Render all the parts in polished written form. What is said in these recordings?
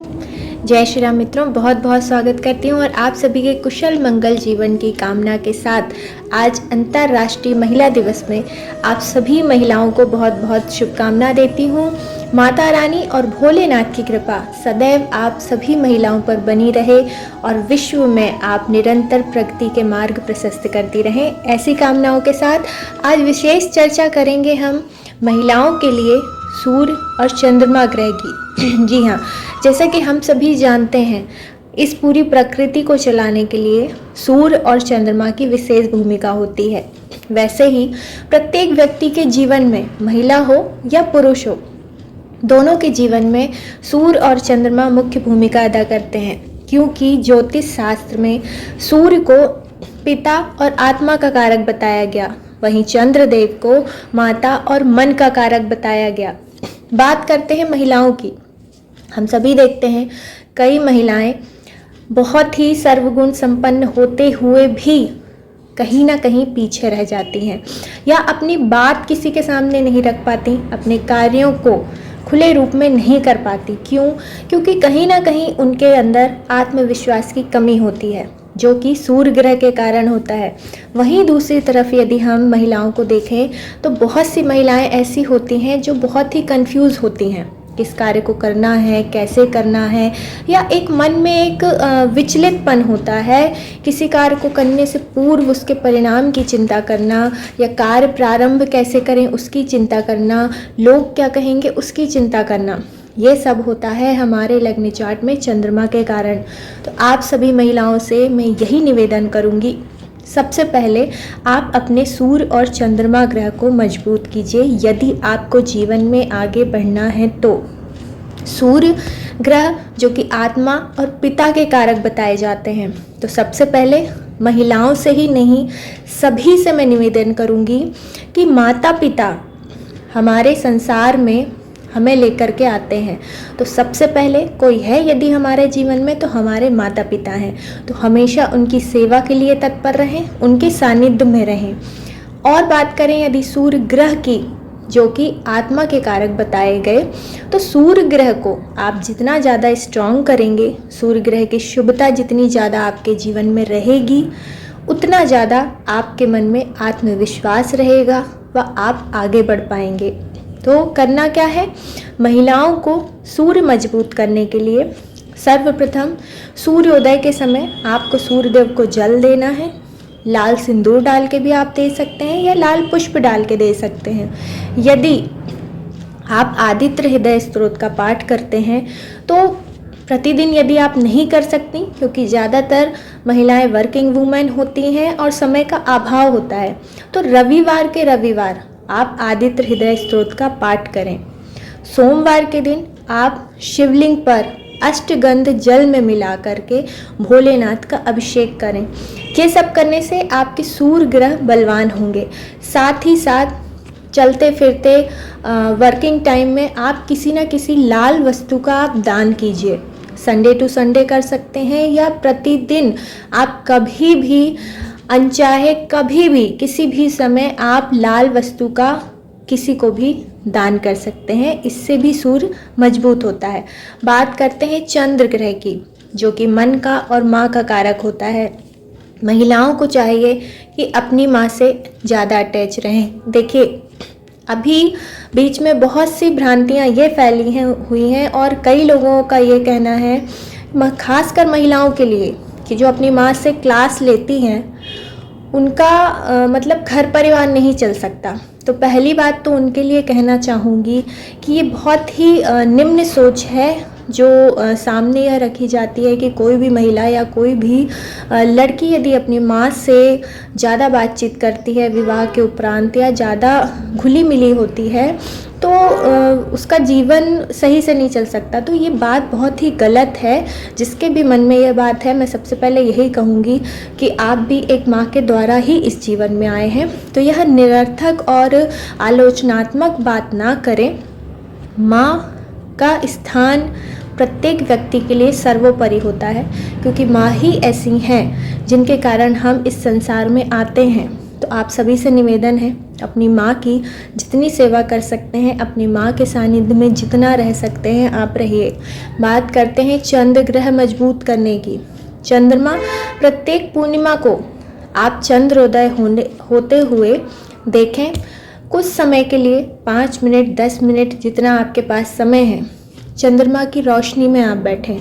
जय श्री राम मित्रों, बहुत बहुत स्वागत करती हूँ और आप सभी के कुशल मंगल जीवन की कामना के साथ आज अंतर्राष्ट्रीय महिला दिवस में आप सभी महिलाओं को बहुत बहुत शुभकामना देती हूँ। माता रानी और भोलेनाथ की कृपा सदैव आप सभी महिलाओं पर बनी रहे और विश्व में आप निरंतर प्रगति के मार्ग प्रशस्त करती रहें। ऐसी कामनाओं के साथ आज विशेष चर्चा करेंगे हम महिलाओं के लिए सूर्य और चंद्रमा ग्रह की। जी हाँ, जैसा कि हम सभी जानते हैं, इस पूरी प्रकृति को चलाने के लिए सूर्य और चंद्रमा की विशेष भूमिका होती है। वैसे ही प्रत्येक व्यक्ति के जीवन में, महिला हो या पुरुष हो, दोनों के जीवन में सूर्य और चंद्रमा मुख्य भूमिका अदा करते हैं, क्योंकि ज्योतिष शास्त्र में सूर्य को पिता और आत्मा का कारक बताया गया, वहीं चंद्रदेव को माता और मन का कारक बताया गया। बात करते हैं महिलाओं की। हम सभी देखते हैं कई महिलाएं बहुत ही सर्वगुण संपन्न होते हुए भी कहीं ना कहीं पीछे रह जाती हैं या अपनी बात किसी के सामने नहीं रख पाती, अपने कार्यों को खुले रूप में नहीं कर पाती। क्यों? क्योंकि कहीं ना कहीं उनके अंदर आत्मविश्वास की कमी होती है, जो कि सूर्य ग्रह के कारण होता है। वहीं दूसरी तरफ यदि हम महिलाओं को देखें तो बहुत सी महिलाएं ऐसी होती हैं जो बहुत ही कंफ्यूज होती हैं, किस कार्य को करना है, कैसे करना है, या एक मन में एक विचलितपन होता है। किसी कार्य को करने से पूर्व उसके परिणाम की चिंता करना, या कार्य प्रारंभ कैसे करें उसकी चिंता करना, लोग क्या कहेंगे उसकी चिंता करना, ये सब होता है हमारे लग्न चार्ट में चंद्रमा के कारण। तो आप सभी महिलाओं से मैं यही निवेदन करूंगी, सबसे पहले आप अपने सूर्य और चंद्रमा ग्रह को मजबूत कीजिए। यदि आपको जीवन में आगे बढ़ना है तो सूर्य ग्रह, जो कि आत्मा और पिता के कारक बताए जाते हैं, तो सबसे पहले महिलाओं से ही नहीं सभी से मैं निवेदन करूंगी कि माता पिता हमारे संसार में हमें लेकर के आते हैं। तो सबसे पहले कोई है यदि हमारे जीवन में, तो हमारे माता पिता हैं। तो हमेशा उनकी सेवा के लिए तत्पर रहें, उनके सानिध्य में रहें। और बात करें यदि सूर्य ग्रह की, जो कि आत्मा के कारक बताए गए, तो सूर्य ग्रह को आप जितना ज़्यादा स्ट्रॉन्ग करेंगे, सूर्य ग्रह की शुभता जितनी ज़्यादा आपके जीवन में रहेगी, उतना ज़्यादा आपके मन में आत्मविश्वास रहेगा व आप आगे बढ़ पाएंगे। तो करना क्या है, महिलाओं को सूर्य मजबूत करने के लिए सर्वप्रथम सूर्योदय के समय आपको सूर्यदेव को जल देना है। लाल सिंदूर डाल के भी आप दे सकते हैं या लाल पुष्प डाल के दे सकते हैं। यदि आप आदित्य हृदय स्तोत्र का पाठ करते हैं तो प्रतिदिन यदि आप नहीं कर सकती, क्योंकि ज़्यादातर महिलाएं वर्किंग वूमेन होती हैं और समय का अभाव होता है, तो रविवार के रविवार आप आदित्य हृदय स्तोत्र का पाठ करें। सोमवार के दिन आप शिवलिंग पर अष्टगंध जल में मिला करके भोलेनाथ का अभिषेक करें। ये सब करने से आपके सूर्य ग्रह बलवान होंगे। साथ ही साथ चलते फिरते वर्किंग टाइम में आप किसी न किसी लाल वस्तु का आप दान कीजिए। संडे टू संडे कर सकते हैं या प्रतिदिन आप कभी भी अनचाहे कभी भी किसी भी समय आप लाल वस्तु का किसी को भी दान कर सकते हैं। इससे भी सूर्य मजबूत होता है। बात करते हैं चंद्र ग्रह की, जो कि मन का और माँ का कारक होता है। महिलाओं को चाहिए कि अपनी माँ से ज़्यादा अटैच रहें। देखिए, अभी बीच में बहुत सी भ्रांतियाँ ये फैली हुई हैं और कई लोगों का ये कहना है, खासकर महिलाओं के लिए, कि जो अपनी माँ से क्लास लेती हैं उनका मतलब घर परिवार नहीं चल सकता। तो पहली बात तो उनके लिए कहना चाहूँगी कि ये बहुत ही निम्न सोच है जो सामने यह रखी जाती है कि कोई भी महिला या कोई भी लड़की यदि अपनी माँ से ज़्यादा बातचीत करती है विवाह के उपरांत या ज़्यादा घुली मिली होती है तो उसका जीवन सही से नहीं चल सकता। तो ये बात बहुत ही गलत है। जिसके भी मन में ये बात है, मैं सबसे पहले यही कहूँगी कि आप भी एक माँ के द्वारा ही इस जीवन में आए हैं, तो यह निरर्थक और आलोचनात्मक बात ना करें। माँ का स्थान प्रत्येक व्यक्ति के लिए सर्वोपरि होता है, क्योंकि माँ ही ऐसी हैं जिनके कारण हम इस संसार में आते हैं। तो आप सभी से निवेदन है, अपनी माँ की जितनी सेवा कर सकते हैं, अपनी माँ के सानिध्य में जितना रह सकते हैं आप रहिए। बात करते हैं चंद्र ग्रह मजबूत करने की। चंद्रमा प्रत्येक पूर्णिमा को आप चंद्रोदय होते हुए देखें। कुछ समय के लिए 5 मिनट 10 मिनट जितना आपके पास समय है, चंद्रमा की रोशनी में आप बैठें।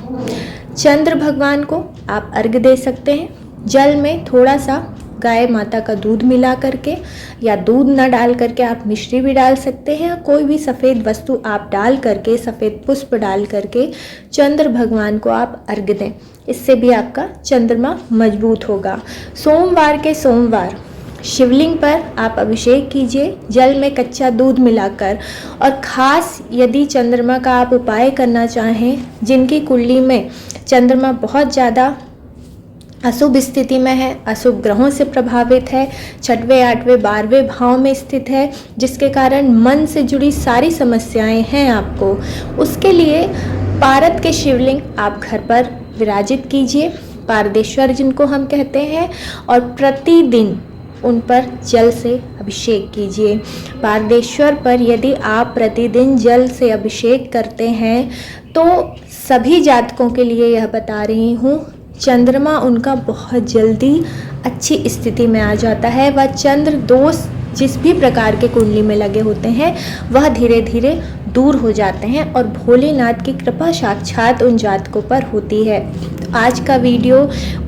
चंद्र भगवान को आप अर्घ्य दे सकते हैं। जल में थोड़ा सा गाय माता का दूध मिला करके, या दूध न डाल करके आप मिश्री भी डाल सकते हैं, या कोई भी सफ़ेद वस्तु आप डाल करके, सफ़ेद पुष्प डाल करके चंद्र भगवान को आप अर्घ्य दें। इससे भी आपका चंद्रमा मजबूत होगा। सोमवार के सोमवार शिवलिंग पर आप अभिषेक कीजिए जल में कच्चा दूध मिलाकर। और ख़ास यदि चंद्रमा का आप उपाय करना चाहें, जिनकी कुंडली में चंद्रमा बहुत ज़्यादा अशुभ स्थिति में है, अशुभ ग्रहों से प्रभावित है, 6वें 8वें 12वें भाव में स्थित है, जिसके कारण मन से जुड़ी सारी समस्याएं हैं आपको, उसके लिए पारद के शिवलिंग आप घर पर विराजित कीजिए, पारदेश्वर जिनको हम कहते हैं, और प्रतिदिन उन पर जल से अभिषेक कीजिए। पारदेश्वर पर यदि आप प्रतिदिन जल से अभिषेक करते हैं तो सभी जातकों के लिए यह बता रही हूँ, चंद्रमा उनका बहुत जल्दी अच्छी स्थिति में आ जाता है। वह चंद्र दोष जिस भी प्रकार के कुंडली में लगे होते हैं वह धीरे धीरे दूर हो जाते हैं और भोलेनाथ की कृपा साक्षात उन जातकों पर होती है। तो आज का वीडियो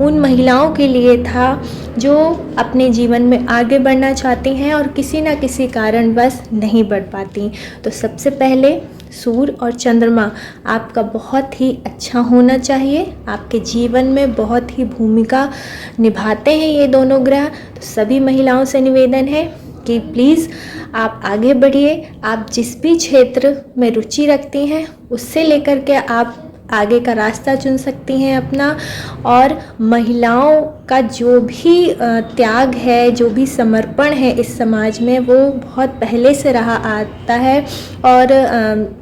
उन महिलाओं के लिए था जो अपने जीवन में आगे बढ़ना चाहती हैं और किसी न किसी कारणवश नहीं बढ़ पाती। तो सबसे पहले सूर्य और चंद्रमा आपका बहुत ही अच्छा होना चाहिए, आपके जीवन में बहुत ही भूमिका निभाते हैं ये दोनों ग्रह। तो सभी महिलाओं से निवेदन है कि प्लीज़ आप आगे बढ़िए। आप जिस भी क्षेत्र में रुचि रखती हैं उससे लेकर के आप आगे का रास्ता चुन सकती हैं अपना। और महिलाओं का जो भी त्याग है, जो भी समर्पण है इस समाज में, वो बहुत पहले से रहा आता है। और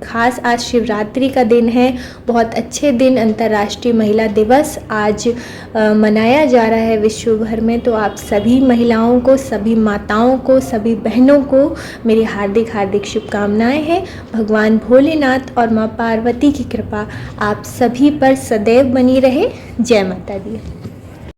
ख़ास आज शिवरात्रि का दिन है, बहुत अच्छे दिन, अंतर्राष्ट्रीय महिला दिवस आज मनाया जा रहा है विश्व भर में। तो आप सभी महिलाओं को, सभी माताओं को, सभी बहनों को मेरी हार्दिक हार्दिक शुभकामनाएं हैं। भगवान भोलेनाथ और माँ पार्वती की कृपा आप सभी पर सदैव बनी रहे। जय माता दी।